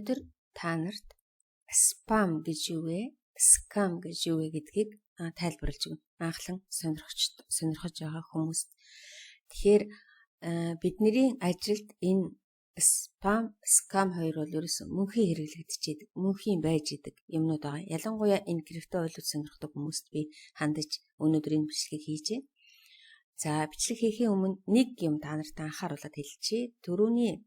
өнөөдөр та нарт спам гэж юу вэ? Scam гэж юу вэ гэдгийг тайлбарлаж өгнө. Анхлан сонирхож байгаа хүмүүст. Тэгэхээр бидний ажилд энэ спам, scam хоёр бол ерөөсөн мөнхийн хэрэглэгдчихэд, мөнхийн байж идэг юмнууд байгаа. Ялангуяа энэ крипто ойлголт сонирхдаг хүмүүст би хандаж өнөөдөр энэ бичлэгийг хийж байна. За, бичлэг хийхийн өмнө нэг юм та нарт анхааруулад хэлчихье. Түрүүний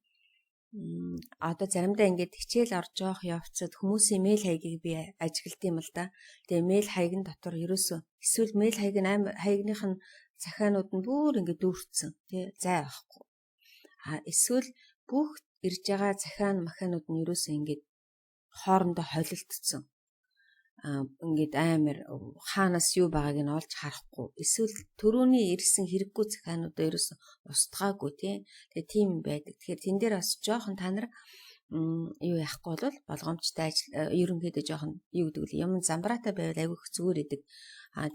одоо заримдаа ингээд хичээл орж явах явцад хүмүүсийн мэйл хаягийг би ажиглалт юм л да. Тэгээ мэйл хаягн дотор ерөөсөө эсвэл мэйл хаягных нь захианууд нь бүр ингээд дүүрцсэн. Тэ зай байхгүй. Эсвэл бүх ирж байгаа захианууд нь ерөөсөө ингээд хоорондоо холилдсон. Ингээд амар хаанаас юу байгааг нь олж харахгүй. Эсвэл төрөүний ирсэн хэрэггүй захиануудаа ерөөсөн устгаагүй тийм байдаг. Тэгэхээр тэн дээр бас жоохон та нар юу яахгүй бол болгоомжтой ажил ерөнхийдөө жоохон юу гэдэг вэ? Юм замбраатай байвал айгүйх зүгээр идэг.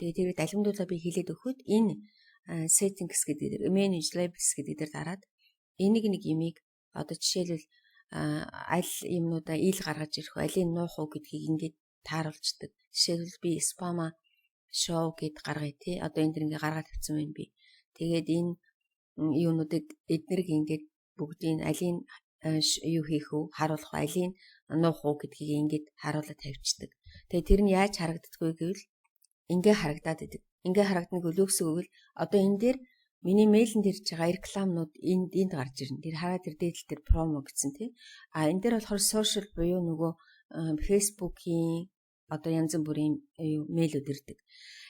Тэгээд тэрийг алгамдуулаа би хэлээд өгөхөд энэ settings гэдэг дээр manage labels гэдэг дээр дараад энийг нэг юмыг одоо жишээлбэл аль юмнуудаа ил гаргаж ирэх вэ? Алийг нуух уу гэдгийг ингээд тааруулцдаг. Жишээлбэл би спама шоу гэд гаргая тий. Одоо энэ дэр ингээ гаргаад тавьсан байна би. Тэгээд энэ юунуудыг эднэрийг ингээд бүгдийг алийн юу хийх үү, харуулах уу, алийн нуух уу гэдгийг ингээд харуулаад тавьчихдаг. Тэгээд тэр нь яаж харагддаггүй гэвэл ингээ харагдаад идэг. Ингээ харагдана гэвэл өгсөөгөл одоо энэ дээр миний мэйлэнд ирж байгаа рекламнууд энд гарч ирнэ. Тэр хараад тэр дээдл дээр промо гэсэн тий. Энэ дээр болохоор social буюу нөгөө Facebook-ийн одоо янз бүрийн мэйлүүд ирдэг.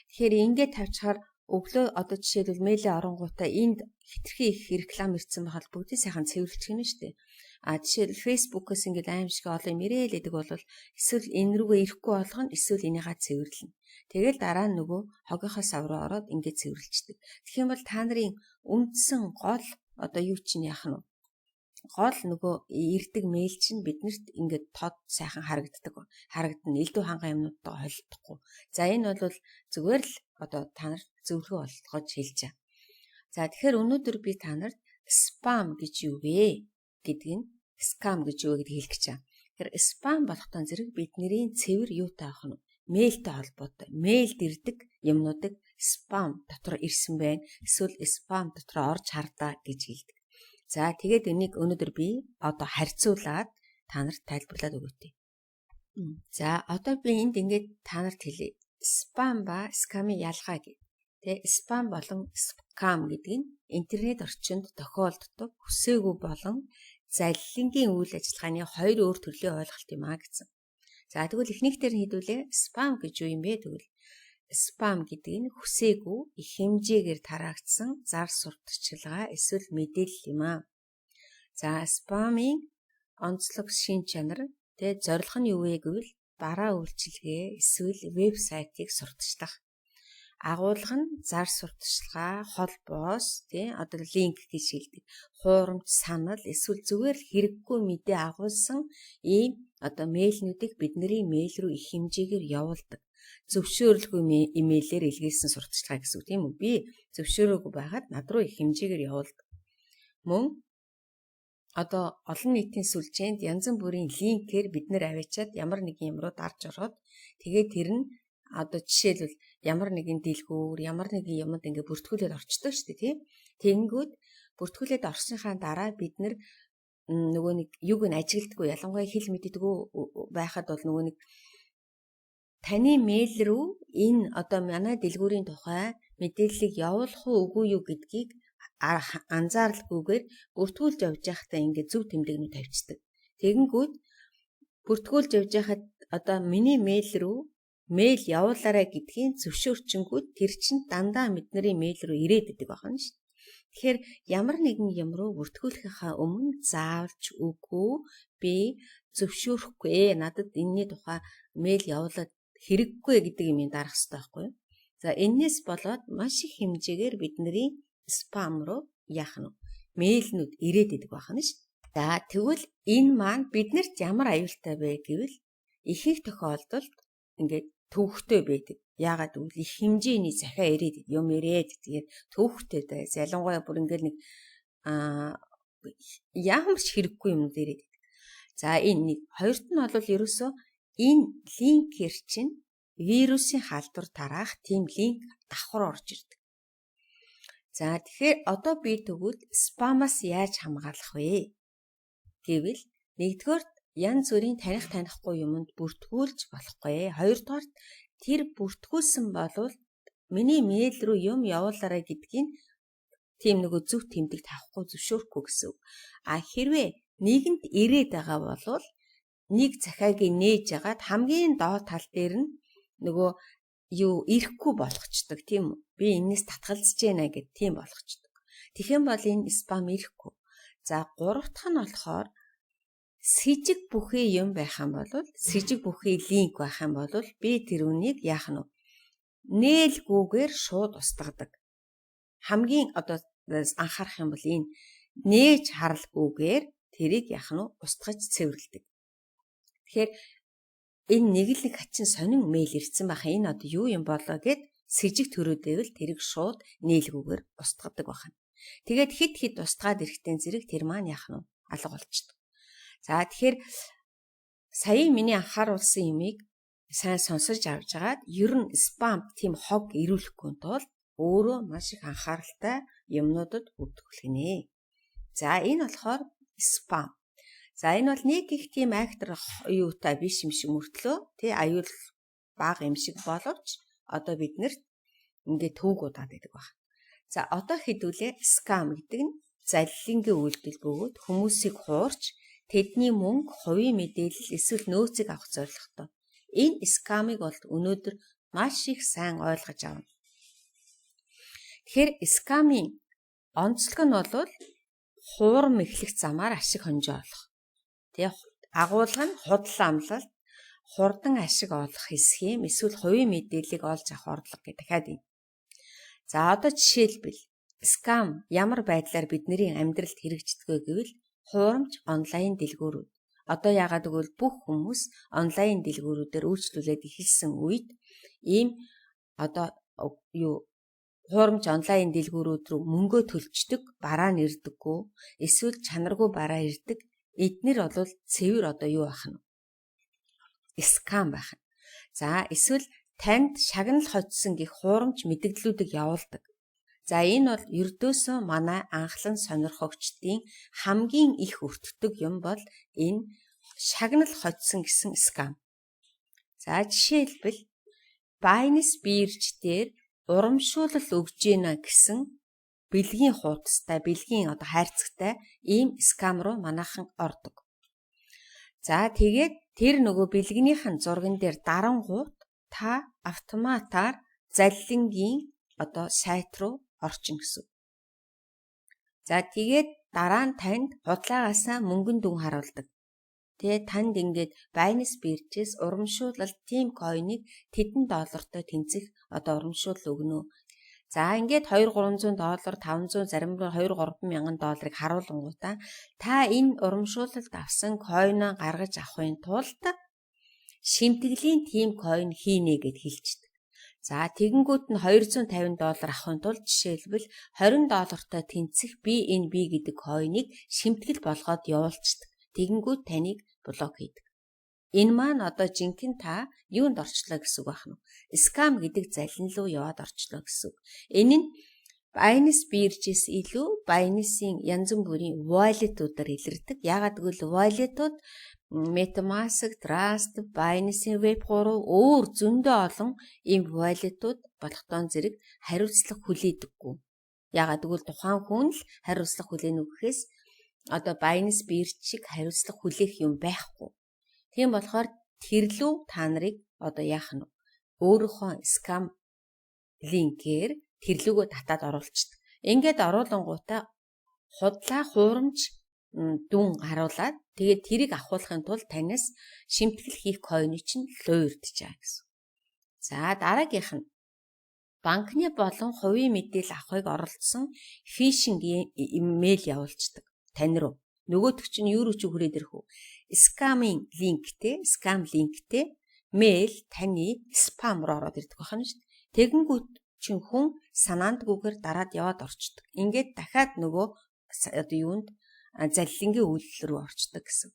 Тэгэхээр ингээд тавьчихаар өглөө одоо жишээлбэл мэйлээ оронгуудаа энд хитрхи их реклам ирсэн байхад бүгдийг сайхан цэвэрлэх нь шүү дээ. Жишээл Facebook-оос ингээд аимшиг олон юм ирээл гэдэг бол эсвэл энэ рүүгээ ирэхгүй болгоно, эсвэл энийгээ цэвэрлэнэ. Тэгэл дараа нь нөгөө хогийнхоо сав руу ороод ингээд цэвэрлждэг. Тэгэх юм бол та нарын үндсэн гол одоо юу чинь яах нь вэ? Гол нөгөө ирдэг мэйл чинь биднэрт ингээд тод сайхан харагдана. Элдв ханган юмнуудтай холилдохгүй. За энэ бол зүгээр л одоо та нарт зөвлөгөө болгож хэлж байгаа. За тэгэхээр өнөөдөр би та нарт spam гэж юу вэ гэдгийг scam гэж юу вэ гэдгийг хэлэх гэж байна. Тэгэхээр spam болохтой зэрэг бидний цэвэр юутай авах нь мэйлтэй холбоотой. Мэйлд ирдэг юмнуудыг spam дотор ирсэн байна. Эсвэл spam дотор орж хардаа гэж хэлдэг. За тэгээд энийг өнөөдөр би одоо харьцуулаад та нарт тайлбарлаад өгөөтэй. За одоо би энд ингээд та нарт хэлье. Спам ба скамын ялгаа гэх. Тэ спам болон скам гэдэг нь интернет орчинд тохиолддог хүсээгүй болон залилангийн үйл ажиллагааны хоёр өөр төрлийн ойлголт юм гэсэн. За тэгвэл эхнийх дээр хэдүүлээ спам гэж юу юм бэ тэгвэл спам гэдэг нь хүсээгүй их хэмжээгээр тараагдсан зар сурталчилгаа эсвэл мэдээлэл юм аа. За спамын онцлог шин чанар тэ зорилго нь юу вэ гэвэл бараа үйлчилгээ эсвэл вебсайтыг сурталчлах. Агуулга нь зар сурталчилгаа, холбоос тэ одоо линк гэж хэлдэг. Хуурамч санал эсвэл зүгээр хэрэггүй мэдээ агуулсан ийм одоо мэйлнүүдийг бидний мэйл рүү их хэмжээгээр явуулдаг. Зөвшөөрөлгүй имэйлээр илгээсэн сурталчилгаа гэсэн үг тийм үү? Би зөвшөөрөөгүй байгаад над руу их хэмжээгээр явуулдаг. Мөн одоо олон нийтийн сүлжээнд янз бүрийн линкээр бид нэр аваачаад ямар нэгэн юм руу дарж ороод тэгээд тэр нь одоо жишээлбэл ямар нэгэн дэлгүүр, ямар нэгэн юмд ингээ бүртгүүлээд орчдөг шүү дээ тийм. Тэгэнгүүт бүртгүүлээд орсныхаа дараа бид нэр нөгөө нэг юуг нь ажигладаггүй ялангуяа хэл мэддэггүй байхад бол нөгөө нэг таны мэйл рүү энэ одоо манай дэлгүүрийн тухай мэдээллийг явуулах уу үгүй юу гэдгийг анзааралгүйгээр бүртгүүлж явж байхдаа ингээд зөв тэмдэгнүү тавьчихдаг. Тэгэнгүүт бүртгүүлж явж байхад одоо миний мэйл рүү мэйл явуулаарай гэдгийг зөвшөөрчингүүд тэр чинь дандаа бидний мэйл рүү ирээд идэг байна шүү. Тэгэхээр ямар нэгэн юм руу бүртгүүлэхийнхаа өмнө заавалч үгүй би зөвшөөрөхгүй надад энэний тухай мэйл явуулаад хэрэггүй гэдэг юм дарах хэрэгтэй байхгүй юу? За энэс болоод маш их хэмжээгээр бидний спам руу яах нь мэйлнүүд ирээд идэг байна шүү. За тэгвэл энэ маань биднэрт ямар аюултай вэ гэвэл ихэнх тохиолдолд ингээд төвөгтэй байдаг. Яагаад гэвэл их хэмжээний захиа ирээд юм ирээд тэгээд төвөгтэй дайс ялангуяа бүр ингээд нэг ямар ч хэрэггүй юм ирээд. За энэ нэг. Хоёрт нь бол ерөөсөө энэ линкээр чинь вирусын халдвар тараах тийм линк давхар орж ирдэг. За тэгэхээр одоо би тэгвэл спамаас яаж хамгаалах вэ гэвэл нэгдүгээр янз бүрийн танихгүй юмд бүртгүүлж болохгүй. Хоёрдугаар тэр бүртгүүлсэн болвол миний мэйл рүү юм явуулаарай гэдгийг тийм нөгөө зөв тэмдэг тавихгүй зөвшөөрөхгүй гэсэн. А хэрвээ нэгэнд ирээд байгаа бол нэг захиагийг нээж агаад хамгийн доод тал дээр нь нөгөө юу ирэхгүй болгочдөг тийм үү? Би энэс татгалзаж байна гэд тийм болгочдөг. Тэгэх юм бол энэ спам ирэхгүй. За гурав дахь нь болохоор сэжиг бүхий юм байх юм бол сэжиг бүхий линк байх юм бол би тэр үнийг яах нь нээлгүйгээр шууд устгадаг. Хамгийн одоо анхаарах юм бол энэ нээж харалгүйгээр тэрийг яах нь устгаж цэвэрлэдэг. Тэгэхээр энэ нэг л хачин сонин мэйл ирсэн байх. Энэ одоо юу юм болоо гэд сэжиг төрөөдөөвэл тэрийг шууд нээлгүйгээр устгадаг байна. Тэгээд хит устгаад ирэхтэн зэрэг тэр маань яах нь алга болчдөг. За тэгэхээр сая миний анхааруулсан юмыг сайн сонсож авч агаад ер нь спам тийм хог ирүүлэхгүй тул өөрөө маш их анхааралтай юмнуудад бүртгүүлгэнэ. За энэ болохоор спам. За энэ бол нэг их тийм актер юутай биш юм шиг мөртлөө тий аюул бага юм шиг боловч одоо биднэрт ингээд төвгүүдаад байдаг байна. За одоо хэдүүлээ скам гэдэг нь залилангийн үйлдэл бөгөөд хүмүүсийг хуурч тэдний мөнгө, хувийн мэдээлэл эсвэл нөөцийг авах зорилготой. Энэ скамыг бол өнөөдөр маш их сайн ойлгож авна. Тэгэхээр скамын онцлог нь бол хуурам эхлэх замаар ашиг хонжоо олох. Тэгээ агуулга нь худал амлалт, хурдан ашиг олох схем эсвэл хувийн мэдээллийг олж авах орлого гэх дахиад юм. За одоо жишээлбэл скам ямар байдлаар бидний амьдралд хэрэгждэг гэвэл хуурамч онлайн дэлгүүрүүд. Одоо яагаад гэвэл бүх хүмүүс онлайн дэлгүүрүүдээр үйлчлүүлээд эхэлсэн үед ийм одоо юу хуурамч онлайн дэлгүүрүүд рүү мөнгөө төлчдөг, бараа нь ирдэггүй, эсвэл чанаргүй бараа ирдэг. Эднэр бол цэвэр одоо юу байх нь? Скам байх нь. За эсвэл танд шагнал хоцсон гэх хуурамч мэдээллүүдийг явуулдаг. За энэ бол ердөөсөө манай анхлан сонирхогчдын хамгийн их өртдөг юм бол энэ шагнал хоцсон гэсэн скам. За жишээлбэл Binance бирж дээр урамшуулал өгж гинэ гэсэн бэлгийн хуудастай, бэлгийн одоо хайрцагтай ийм скам руу манайхан ордог. За тэгээд тэр нөгөө бэлгийнхэн зурган дээр дарангууд та автоматар залилангийн одоо сайт руу орчин гэсэн. За тэгээд дараа нь танд худлаагаасаа мөнгөн дүн харуулдаг. Тэгээд танд ингээд Binance биржээс урамшуулалт тийм койныг тэдэн доллартай тэнцэх одоо урамшуул өгнө. За ингээд $200-300, $500, зарим нь $2-3 мянган долларыг харуулангуудаа та энэ урамшуулалт авсан койноо гаргаж авахын тулд шимтгэлийн тим койн хийнэ гэд хэлчихдэг. За тэгэнгүүт нь $250 авахын тулд жишээлбэл $20-тай тэнцэх би гэдэг койныг шимтгэл болгоод явуулчихдаг. Тэгэнгүүт таныг блок хийдэг. Энэ маань одоо жинхэнэ та юунд орчлоо гэсэн үг байна уу? Скам гэдэг залин руу яваад орчлоо гэсэн үг. Энэ нь Binance биржээс илүү Binance-ийн янз бүрийн wallet-уудаар илэрдэг. Яагаад гэвэл wallet-ууд MetaMask, Trust, Binance Web3 өөр зөндөө олон ийм wallet-ууд болохтон зэрэг хариуцлага хүлээдэггүй. Яагаад гэвэл тухайн хүн л хариуцлага хүлээнэ гэхээс одоо Binance бирж шиг хариуцлага хүлээх юм байхгүй. Тийм болохоор тэрлүү та нарыг одоо яах нь өөрийнхөө скам линкээр тэрлүүгөө татаад оруулчихдаг. Ингээд оруулангуудаа худлаа хуурамч дүн харуулад тэгээд тэрийг авахын тулд танаас шимтгэл хийх койны чинь луурдчихаа гэсэн. За дараагийнх нь банкны болон хувийн мэдээлэл авахыг оролдсон фишинг имэйл явуулцдаг тань руу. Нөгөөтг чинь юу руу ч хүрээд ирэх үү? Скам линктэй мэйл таны спам руу ороод ирдэг байна шүү дээ. Тэгэнгүүт чин хүн санаандгүйгээр дараад яваад орчдөг. Ингээд дахиад нөгөө одоо юунд залилангийн үйлдэл рүү орчдөг гэсэн.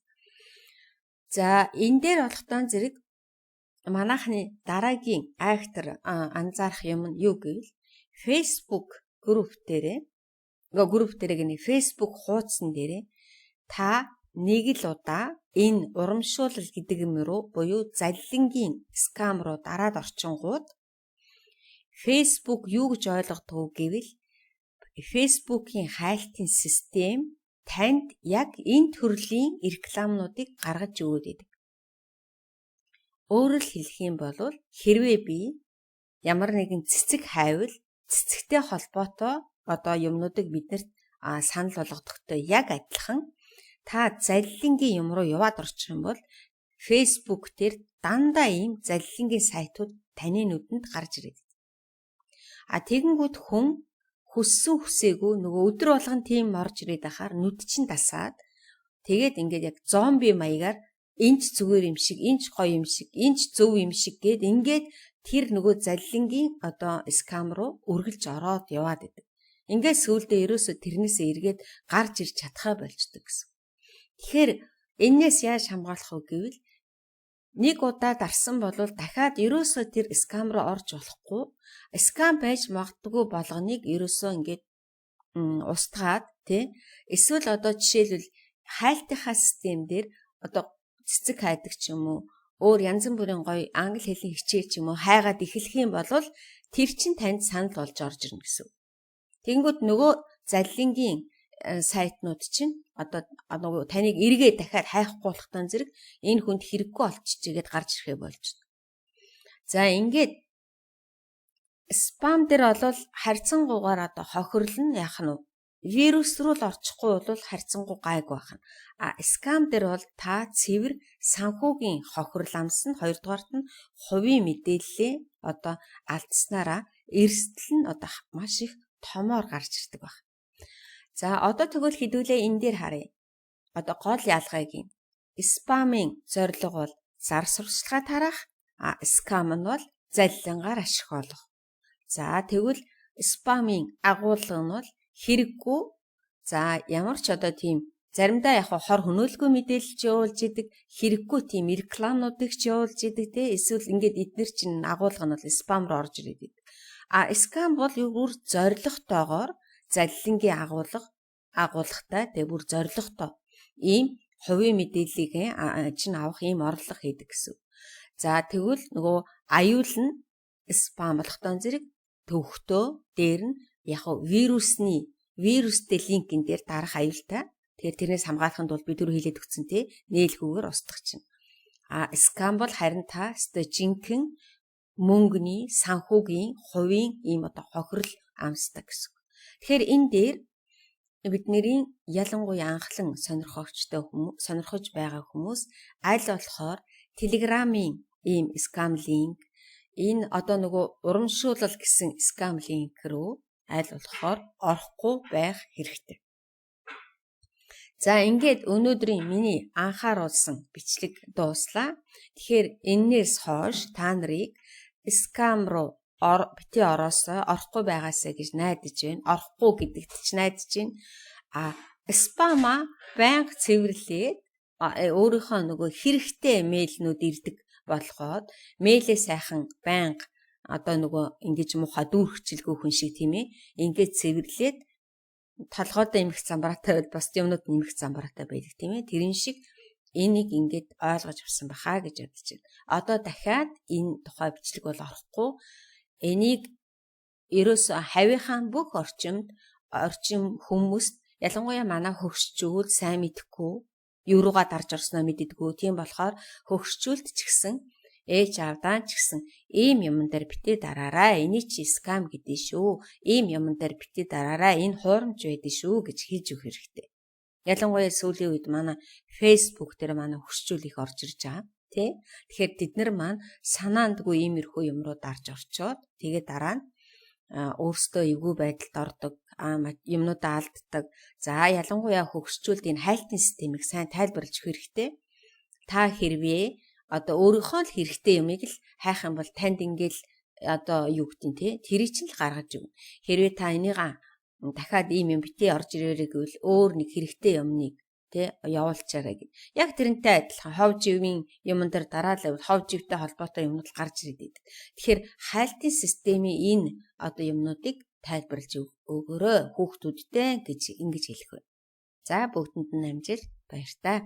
За энэ дээр болохтой зэрэг манайхны дараагийн актер анзаарах юм нь юу гэвэл Facebook групп дээрээ гэнэ Facebook хуудсан дээрээ та нэг л удаа энэ урамшуулал гэдэг юм руу буюу заллингийн скам руу дараад орчингууд Facebook юу гэж ойлгодог гэвэл Facebook-ийн хайлтын систем танд яг энэ төрлийн рекламнуудыг гаргаж өгöd байдаг. Өөрөөр хэлэх юм бол хэрвээ би ямар нэгэн цэцэг хайвал цэцэгтэй холбоотой юмнуудыг биднэрт санал болгодохтой яг адилхан та заллингийн юм руу яваад орчих юм бол Facebook дээр дандаа ийм заллингийн сайтууд таны нүдэнд гарч ирээд. Тэгэнгүүт хүн хүссэн хүсээгүй нөгөө өдөр болгон тийм орж ирээд ахаар нүд чинь дасаад тэгээд ингээд яг зомби маягаар энч зүгээр юм шиг, энч гоё юм шиг, энч зөв юм шиг гээд ингээд тэр нөгөө заллингийн скам руу үргэлж ороод яваад идэг. Ингээд сүүлдээ ерөөсө тэрнээсээ эргээд гарч ирж чадхаа болчдөг гэсэн. Тэгэхээр энээс яаж хамгаалах вэ гэвэл нэг удаа дарсан бол дахиад ерөөсөө тэр скам руу орж болохгүй. Скам байж магадгүй болгоныг ерөөсөө ингээд устгаад тий. Эсвэл жишээлбэл хайлтынхаа систем дээр цэцэг хайдаг ч юм уу, өөр янз бүрийн гоё англи хэлний хичээл ч юм уу хайгаад эхлэх юм бол тэр чин танд санал болж орж ирнэ гэсэн. Тэнгүүд нөгөө заллингийн сайтнууд чинь таныг эргээ дахиад хайхгүй болохтой зэрэг энэ хүнд хэрэггүй болчихжээ гэд гарч ирэхэ болж байна. За ингээд спам дээр бол харьцангуйгаар хохирлон яах нь вирус руу л орчихгүй бол харьцангуй гайгүй байх нь. Скам дээр бол та цэвэр санхүүгийн хохирол амсна, хоёрдугаарт нь хувийн мэдээллээ алдснараа эрсдэл нь маш их томоор гарч ирдэг баг. За тэгвэл хэдүүлээ энэ дээр харъя. Гол ялгаагийн спамын зорилго бол зар сурталчилгаа тараах, скам нь бол заллингаар ашиг олох. За тэгвэл спамын агуулга нь бол хэрэггүй. За ямар ч тийм заримдаа яг хор хөнөөлгүй мэдээлэл явуулж идэг, хэрэггүй тийм рекламнуудыг ч явуулж идэг те. Эсвэл ингээд эдгээр чинь агуулга нь бол спам руу орж ирээд идэг. Скам бол бүр зорилготойгоор заллингийн агуулгатай тэгээ бүр зорилготой ийм хувийн мэдээллийг чинь авах ийм орлого хийдэг гэсэн. За тэгвэл нөгөө аюул нь спам болохтой зэрэг төвхтөө дээр нь яг вирустэй линкэн дээр дарах аюултай. Тэгэхээр тэрнээс хамгаалахын тулд би түрүү хэлээд өгсөн те нээлгүүгээр устгах чинь. Скам бол харин та жинхэнэ мөнгөний, санхүүгийн, хувийн ийм хохирол амсдаг гэсэн. Тэгэхээр энэ дээр бидний ялангуяа анхлан сонирхож байгаа хүмүүс аль болохоор Telegram-ийн ийм скам линк, энэ нөгөө урамшуулал гэсэн скам линк рүү аль болохоор орохгүй байх хэрэгтэй. За ингээд өнөөдрийн миний анхааруулсан бичлэг дууслаа. Тэгэхээр энээс хойш та нарыг скам руу бити орохгүй байгаасаа гэж найдаж байна. Орохгүй гэдэгт ч найдаж байна. Спама банк цэвэрлээд өөрийнхөө нөгөө хэрэгтэй мэйлнүүд ирдэг болгоод мэйлээ сайхан банк нөгөө ингэж муухай дүүрхчилгүй хүн шиг тийм ээ. Ингээд цэвэрлээд толгойдоо нэмэх замбараатай бол бос юмнууд нэмэх замбараатай байдаг тийм ээ. Тэрэн шиг энийг ингээд ойлгож авсан бахаа гэж бодож байна. Дахиад энэ тухай бичлэг бол орохгүй. Энийг ерөөсөө хавийнхаа бүх орчим хүмүүст ялангуяа манай хөгшчүүл сайн мэдэхгүй юу руугаа дарж орсноо мэддэггүй. Тийм болохоор хөгшчүүлд ч гэсэн ээж аавдаа ч гэсэн ийм юмн дээр битээ дараарай. Эний чи скам гэдэг шүү. Ийм юмн дээр битээ дараарай. Энэ хуурамч байдаг шүү гэж хийж өгөх хэрэгтэй. Ялангуяа сүүлийн үед манай Facebook дээр манай хөгшчүүл их орж ирж байгаа. Тэ? Тэгэхээр тэд нар маань санаандгүй иймэрхүү юм руу дарж орчоод тэгээд дараа нь өөрсдөө эвгүй байдалд ордог, юмнуудаа алддаг. За ялангуяа хөгшчүүлд энэ хайлтын системийг сайн тайлбарлаж өгөх хэрэгтэй. Та хэрвээ өөрийнхөө л хэрэгтэй юмыг л хайх юм бол танд ингээл юу гэдэг те тэрийг чинь л гаргаж өгнө. Хэрвээ та энийг дахиад ийм юм битээ орж ирээрэй гэвэл өөр нэг хэрэгтэй юмныг Тэ явуулчаарай гэд. Яг тэрнтэй адилхан хов живийн юмн дээр дараалал хов живтэй холбоотой юмнууд гарч ирээд байдаг. Тэгэхээр хайлтын системийн энэ одоо юмнуудыг тайлбарлаж өгөөрэй хүүхдүүдтэй гэж ингэж хэлэх вэ. За бүгдэнд нь амжилт баяр таа.